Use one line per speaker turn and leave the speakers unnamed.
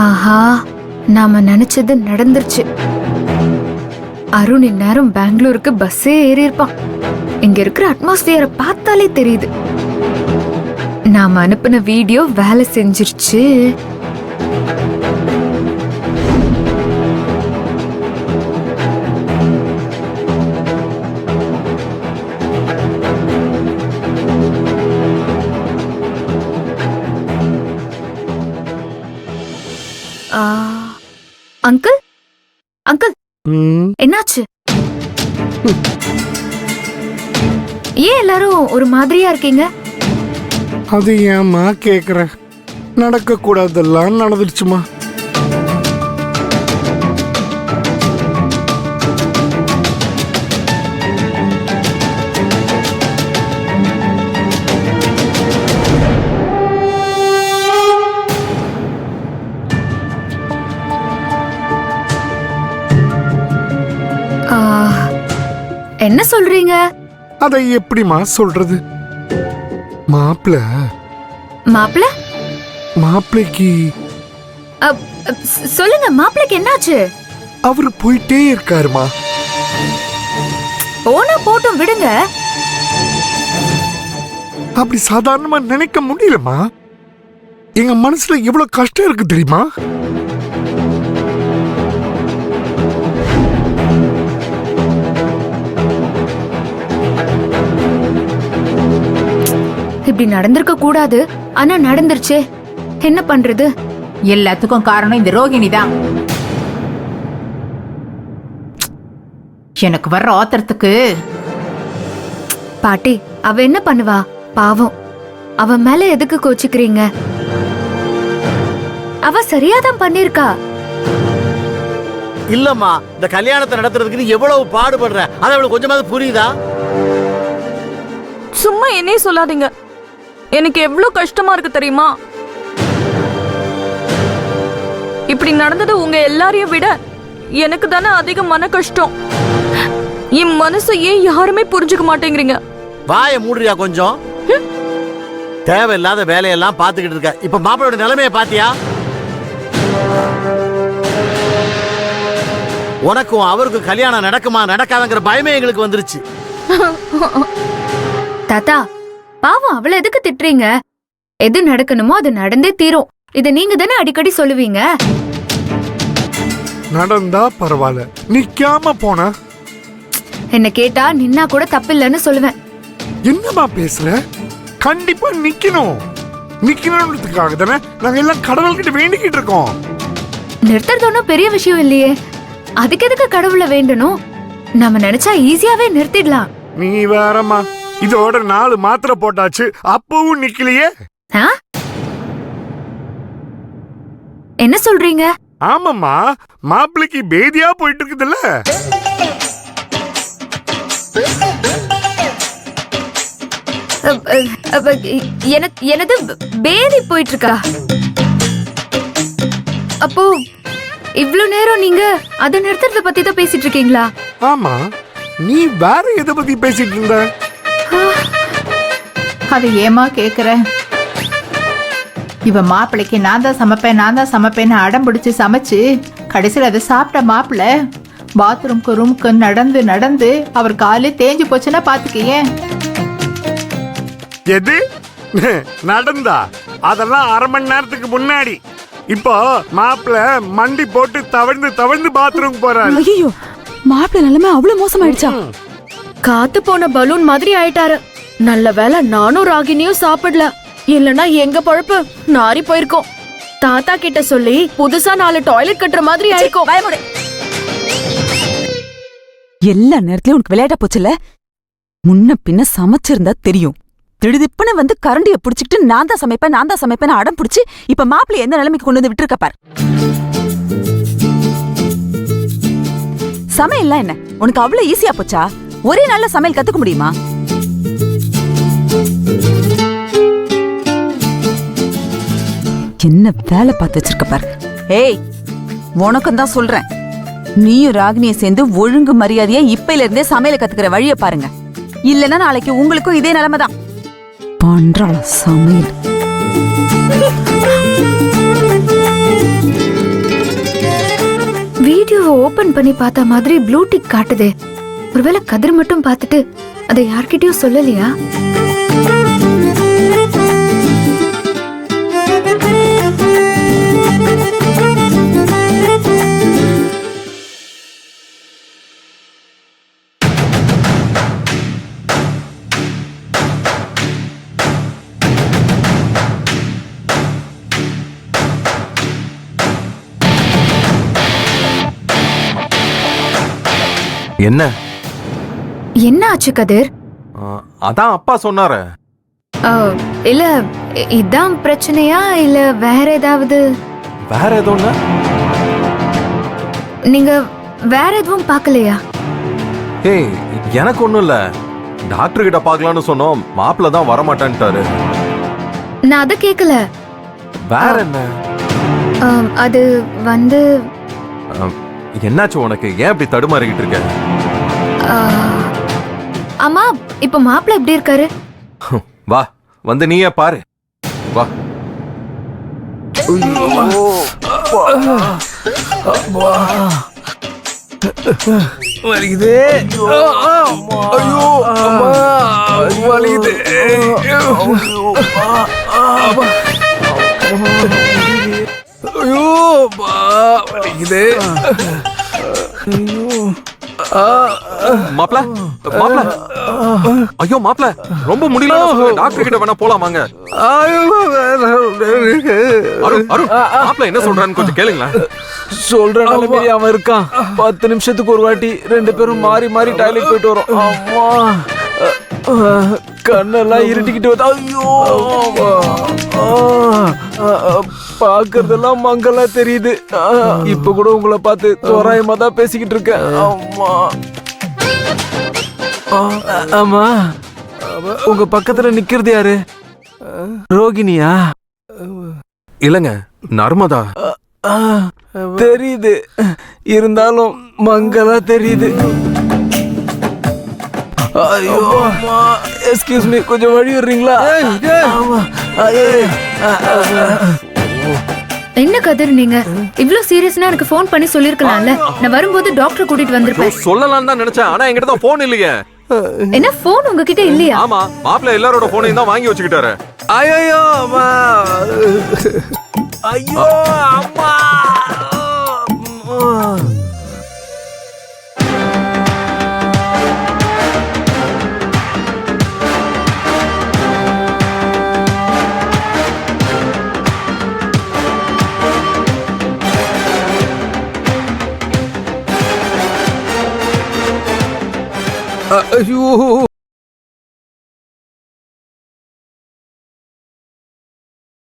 ஆஹா, நாம நினைச்சது நடந்துருச்சு. அருண் இந்நேரம் பெங்களூருக்கு பஸ்ஸே ஏறி இருப்பான். இங்க இருக்கிற அட்மாஸ்பியரை பார்த்தாலே தெரியுது. நாம அனுப்பின வீடியோ வேலை செஞ்சிருச்சு. அங்கிள் அங்கிள், என்னாச்சு? ஏன் எல்லாரும் ஒரு மாதிரியா இருக்கீங்க?
அது ஏம்மா கேக்குற? நடக்க கூடாதெல்லாம் நடந்துருச்சுமா.
என்ன சொல்றீங்க?
அதை எப்படிமா சொல்றது? மாப்பிள்ள மாப்பிள்ளைக்கு
சொல்லுங்க, மாப்பிள்ளைக்கு என்னாச்சு?
அவரு போயிட்டே இருக்காருமா.
போனா போட்டும், விடுங்க.
அப்படி சாதாரணமா நினைக்க முடியலமா. எங்க மனசுல எவ்வளவு கஷ்டம் இருக்கு தெரியுமா?
இப்படி நடந்திருக்க கூடாது, ஆனா நடந்துருச்சே. என்ன பண்றது?
எல்லாத்துக்கும் காரணம் இந்த ரோகிணி தான். எனக்கு வர்ற ஆத்திரத்துக்கு.
பாட்டி, அவ என்ன பண்ணுவா? பாவம், அவ மேல எதுக்கு கோச்சிக்கிறீங்க? அவ சரியாதான் பண்ணிருக்கா.
இல்லம்மா, இந்த கல்யாணத்தை நடத்துறதுக்கு எவ்வளவு பாடுபடுற, அது அவளுக்கு கொஞ்சமாவது புரியுதா?
சும்மா என்னையே சொல்லாதீங்க. எனக்கு எவ்வளவு கஷ்டமா இருக்கு தெரியுமா? இப்படி நடந்தது உங்க எல்லாரையும் விட எனக்கு தானே அதிக மன கஷ்டம். என் மனசு ஏன் யாருமே புரிஞ்சுக்க மாட்டேங்கிறீங்க?
வாயை மூடுறியா கொஞ்சம்? தேவையில்லாத வேலையெல்லாம் பாத்துக்கிட்டு இருக்க. இப்ப மாப்பிளோட நிலைமையை பாத்தியா? உனக்கும் அவருக்கும் கல்யாணம் நடக்குமா நடக்காதங்கிற பயமே எங்களுக்கு வந்துருச்சு.
தாத்தா, பாவம், அவளை எதுக்கு திட்டுறீங்க? எது நடக்கணுமோ அது நடந்தே தீரும். இத நீங்க தானே அடிக்கடி சொல்லுவீங்க.
நடந்தா பரவாயில்ல, நிக்காம போன.
என்ன கேட்டா நின்னா கூட தப்பில்லைன்னு சொல்லுவேன்.
என்னமா பேசுற? கண்டிப்பா நிக்கணும். நிக்கணும்ன்றதுக்காக தானே நாங்க எல்லாம் கடவுள்கிட்ட வேண்டிக்கிட்டு இருக்கோம்.
நிறுத்துறது ஒன்றும் பெரிய விஷயம் இல்லையே. அதுக்கு எதுக்கு கடவுளை வேண்டணும்? நம்ம நினைச்சா ஈஸியாவே நிறுத்திடலாம்.
நீ வேறம்மா, இதோட 4 மாத்திரை போட்டாச்சு, அப்பவும் நிக்கலையே.
என்ன சொல்றீங்க?
ஆமாம்மா, மாப்பிளைக்கு பேதியா போயிட்டு இருக்குதுல்ல.
எனது பேதி போயிட்டு இருக்கா? அப்போ இவ்வளவு நேரம் நீங்க அதை நிறுத்துறத பத்தி தான் பேசிட்டு இருக்கீங்களா?
ஆமா, நீ வேற எதை பத்தி பேசிட்டு இருந்த?
அதை ஏமா கேக்குற? இவ மாப்பிள்ளைக்கு நான் தான் சமைப்பேன்னு அடம் பிடிச்சு சமைச்சு கடைசியில் அதை சாப்பிட்ட மாப்பிள்ள பாத்ரூம்க்கு ரூமுக்கு நடந்து நடந்து அவர் காலே தேஞ்சு போச்சுன்னா பாத்துக்கியே.
எது நடந்தா? அதெல்லாம் அரை மணி நேரத்துக்கு முன்னாடி. இப்போ மாப்பிள்ள மண்டி போட்டு தவழ்ந்து பாத்ரூம் போறாரு.
ஐயோ, மாப்பிள்ள நிலைமை அவ்வளவு மோசமாயிடுச்சா? காத்து போன பலூன் மாதிரி ஆயிட்டாரு. நல்ல வேளை நானும் ராகினியும் சாப்பிடல, இல்லனா எங்க பழப்பு நாரி போயிருக்கோம். தாத்தா கிட்ட சொல்லி புதுசா 4 டாய்லெட் கட்டுற மாதிரி ஆயிருக்கும்.
எல்லா நேரத்திலயும் உனக்கு விளையாட்ட போச்சுல. முன்ன பின்ன சமைச்சிருந்தா தெரியும். திடுதிப்புன்னு வந்து கரண்டிய புடிச்சிட்டு நான் தான் சமைப்பேன் அடம் புடிச்சு இப்ப மாப்பிள்ளை எந்த நிலைமைக்கு கொண்டு வந்து விட்டுருக்க பார். சமையல்லாம் என்ன உனக்கு அவ்வளவு ஈஸியா போச்சா? ஒரே நாள்ல சமையல் கத்துக்க முடியுமா? என்ன வேலை பார்த்து வச்சிருக்க பாரு. ஏய், உனக்கும் தான் சொல்றேன். நீயும் ராகினிய சேர்ந்து ஒழுங்கு மரியாதையா இப்பையில இருந்தே சமையல கத்துக்கிற வழிய பாருங்க. இல்லன்னா நாளைக்கு உங்களுக்கும் இதே நிலைமை தான். பண்றாள சமையல்.
ஓபன் பண்ணி பார்த்த மாதிரி ப்ளூ டிக் காட்டுதே. ஒருவேளை கதிர் மட்டும் பார்த்துட்டு அதை யார்கிட்டயும் சொல்லலையா?
என்ன
என்ன ஆச்சு கதிர்?
அதான் அப்பா சொன்னாரு.
இல்ல இதான் பிரச்சனையா இல்ல வேற ஏதாவது?
வேற எதுவும்
நீங்க வேற எதுவும் பார்க்கலையா?
ஏய் எனக்கு ஒண்ணும் இல்ல. டாக்டர் கிட்ட பார்க்கலாம்னு சொன்னோம், மாப்பிள்ள தான் வரமாட்டேன்ட்டாரு.
நான் அத கேக்கல.
வேற என்ன?
அது வந்து
என்னாச்சு உனக்கு? ஏன் இப்படி தடுமாறிக்கிட்டு இருக்க?
அம்மா இப்ப மாப்பிள்ள எப்படி இருக்காரு?
வா வந்து நீயே பாரு. வா.
வலிக்குது. ஐயோ அம்மா வலிக்குது. ஐயோ வலிக்குது.
மாப்ள மாப்ள ஐயோ மாப்ள ரொம்ப முடியல. டாக்டர் கிட்ட வேணா போலாமாங்க? மாப்ள என்ன சொல்றான்னு கொஞ்சம் கேளுங்களா.
சொல்ற நிலைமையில அவன் இருக்கான். 10 நிமிஷத்துக்கு ஒரு வாட்டி 2 பேரும் மாறி மாறி டாய்லெட் போயிட்டு வரோம். அம்மா கண்ணெல்லாம் இருட்டிக்கிட்டு வருது. ஐயோ பாக்குறதெல்லாம் மங்கலா தெரியுது. இப்ப கூட உங்களை பார்த்து தோராயமா தான் பேசிக்கிட்டு இருக்கேன். அம்மா ஆமா உங்க பக்கத்துல நிக்கிறது யாரு? ரோகிணியா?
இல்லங்க நர்மதா.
தெரியுது, இருந்தாலும் மங்களா தெரியுது. ஐயோ எக்ஸ்கியூஸ் மீ, கொஞ்சம் வழி விடுறீங்களா?
என்ன கதிர் நீங்க இவ்ளோ சீரியஸ்னா எனக்கு ஃபோன் பண்ணி சொல்லிருக்கலாம்ல. நான் வரும்போது டாக்டர் கூட்டிட்டு வந்திருப்பேன்.
சொல்லலாம்னு தான் நினைச்சேன், ஆனா என்கிட்ட தான் போன் இல்லையே.
என்ன போன் உங்ககிட்ட இல்லையா?
ஆமா மாப்பிள்ள எல்லாரோட போனையும் தான் வாங்கி வச்சுக்கிட்டாரு.
ஐயோ அம்மா, ஐயோ அம்மா. ஐயோ